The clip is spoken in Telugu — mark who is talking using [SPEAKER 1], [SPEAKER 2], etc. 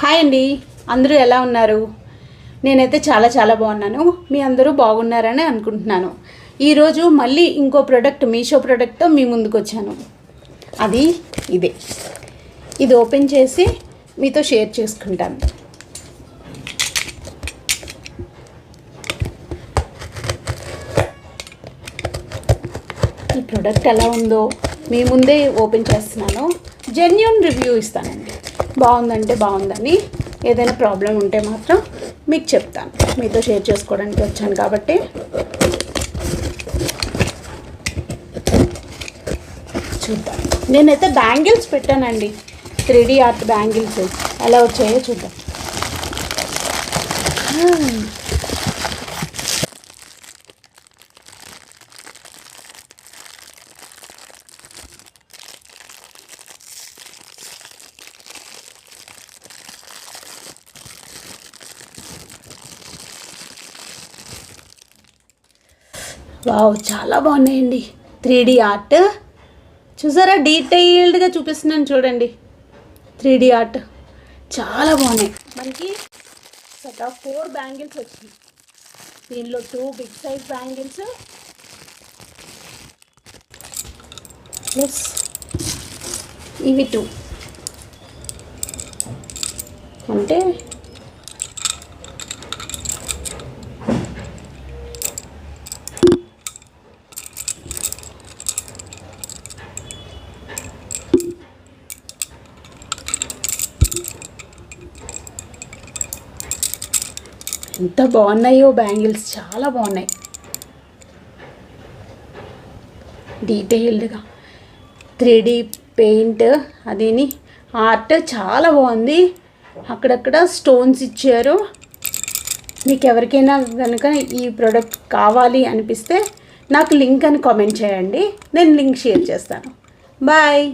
[SPEAKER 1] హాయ్ అండి, అందరూ ఎలా ఉన్నారు? నేనైతే చాలా బాగున్నాను. మీ అందరూ బాగున్నారని అనుకుంటున్నాను. ఈరోజు మళ్ళీ ఇంకో ప్రోడక్ట్, మీషో ప్రోడక్ట్తో మీ ముందుకు వచ్చాను. అది ఇది ఓపెన్ చేసి మీతో షేర్ చేసుకుంటాను. ఈ ప్రోడక్ట్ ఎలా ఉందో మీ ముందే ఓపెన్ చేస్తున్నాను. జెన్యూన్ రివ్యూ ఇస్తానండి. బాగుందంటే బాగుందని, ఏదైనా ప్రాబ్లం ఉంటే మాత్రం మీకు చెప్తాను. మీతో షేర్ చేసుకోవడానికి వచ్చాను కాబట్టి. చూద్దాం. నేనైతే బ్యాంగిల్స్ పెట్టానండి, 3D ఆర్ట్ బ్యాంగిల్స్ ఎలా వచ్చాయో చూద్దాం. వావ్, చాలా బాగున్నాయండి. 3D ఆర్ట్ చూసారా, డీటెయిల్డ్గా చూపిస్తున్నాను చూడండి. 3D ఆర్ట్ చాలా బాగున్నాయి. మనకి సెట్ ఆఫ్ 4 బ్యాంగిల్స్ వచ్చినాయి. దీనిలో 2 బిగ్ సైజ్ బ్యాంగిల్స్ ప్లస్ ఇవి 2 అంటే ఎంత బాగున్నాయో బ్యాంగిల్స్, చాలా బాగున్నాయి. డీటెయిల్డ్గా 3D పెయింట్, అదేని ఆర్ట్ చాలా బాగుంది. అక్కడక్కడ స్టోన్స్ ఇచ్చారు. మీకు ఎవరికైనా కనుక ఈ ప్రోడక్ట్ కావాలి అనిపిస్తే నాకు లింక్ అని కామెంట్ చేయండి, నేను లింక్ షేర్ చేస్తాను. బాయ్.